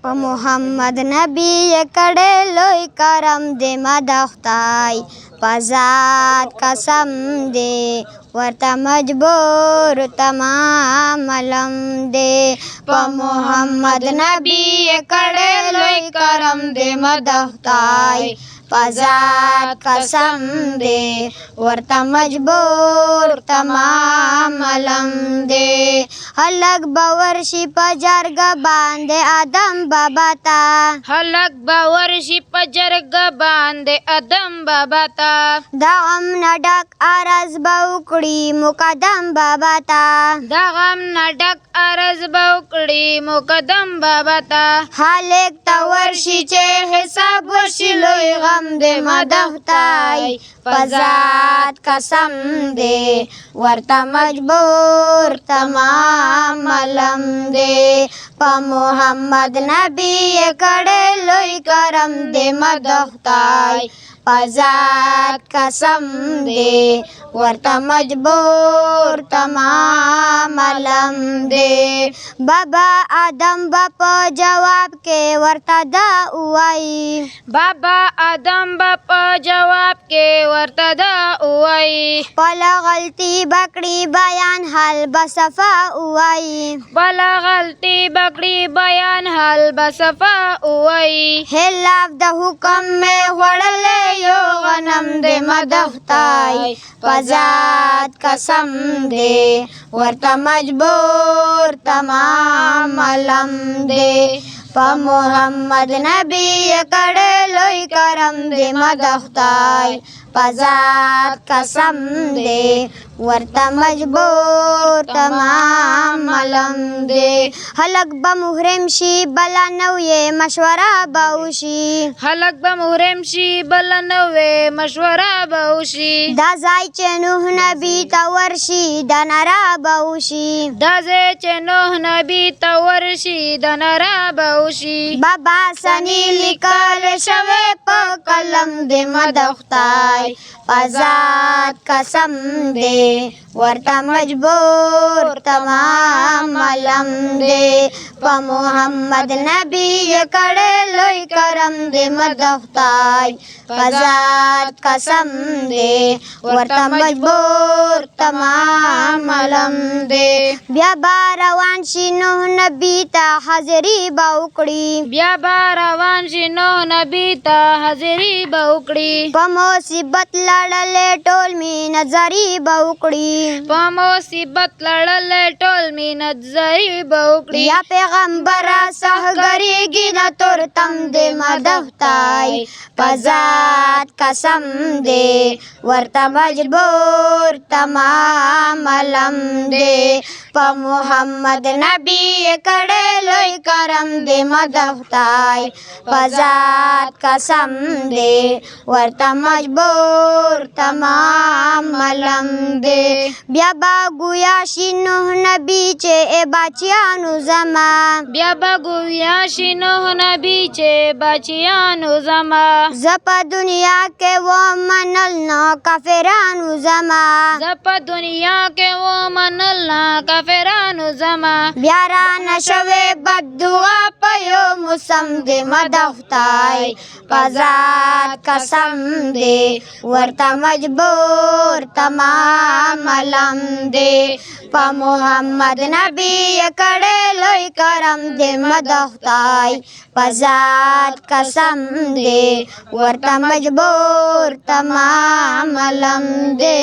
محمد نبی کڑے لوی کرم دے مدختائی پزاد قسم دے ورتا مجبور تمام علم دے محمد نبی کڑے لوی کرم دے مدختائی پزاد قسم دے ورتا مجبور تمام علم دے حلق باورشی پجرگ باندے آدم بابا تا حلق باورشی پجرگ باندے آدم بابا تا دغم نڈک عرض باوکڑی مقدم بابا تا دغم نڈک عرض باوکڑی مقدم بابا تا حالک تورشی چے حساب ورشی لوی غم دے مدختائی پزاد قسم دے ورتا مجبور تمام علم دے محمد نبی کڑے لوی کرم دے مدختائی پزاد قسم دے ورتا مجبور تمام علم دے بابا آدم باپا جواب کے ورتا دا اوائی بابا آدم باپا جواب کے ورتا دا اوائی پلا غلطی بکڑی بیان حل بصفا اوائی بلا غلطی بکڑی بیان حل بصفا اوائی خلاف دا حکم میں وڑلے یو غنم دے مدختائی پزاد قسم دے ورتا مجبور تمام علم دے محمد نبی کڑے لوی کرم دے مدختائی پزاد قسم دے ورتا مجبور تمام علم دے حلق با محرم شی بلا نوے مشورہ باوشی حلق با محرم شی بلا نوے مشورہ باوشی دا زائی چے نوح نبی تورشی دنرا باوشی دا زائی چے نوح نبی تورشی دنرا باوشی بابا سنی لکل شوے پا قلم دے مدختائی پزاد قسم دے ورتا مجبور تمام علم دے محمد نبی کڑے لوی کرم دے مدختائی پزاد قسم دے ورتا مجبور تمام علم دے بیا باروان شی نوح نبی تا حاضری باوکڑی بیا باروان شی نوح نبی تا حاضری باوکڑی مصیبت لڑلے ٹول می نظری باوکڑی مصیبت لڑلے ٹول می نظری باوکڑی یا پیغمبر سہگری گی نا تور تم دے مدختائی پزاد قسم دے ورتا مجبور تمام علم دے محمد نبی کڑے لوی کرم دے مدختائی پزاد قسم دے ورتا مجبور تمام علم دے بیا با گویا شی نوح نبی چے اے باچیانو زما بیا با گویا شی نوح نبی چے باچیانو زما زپا دنیا کے وہ منلنا کافرانو زما زپا دنیا کے وہ منلنا کافرانو زما بیارا نشوے بد دعا پیو مسم دے مدختائی پزاد قسم دے ورتا مجبور تمام علم دے محمد نبی کڑے لوی کرم دے مدختائی پزاد قسم دے ورتا مجبور تمام علم دے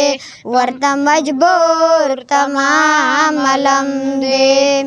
ورتا مجبور تمام علم دے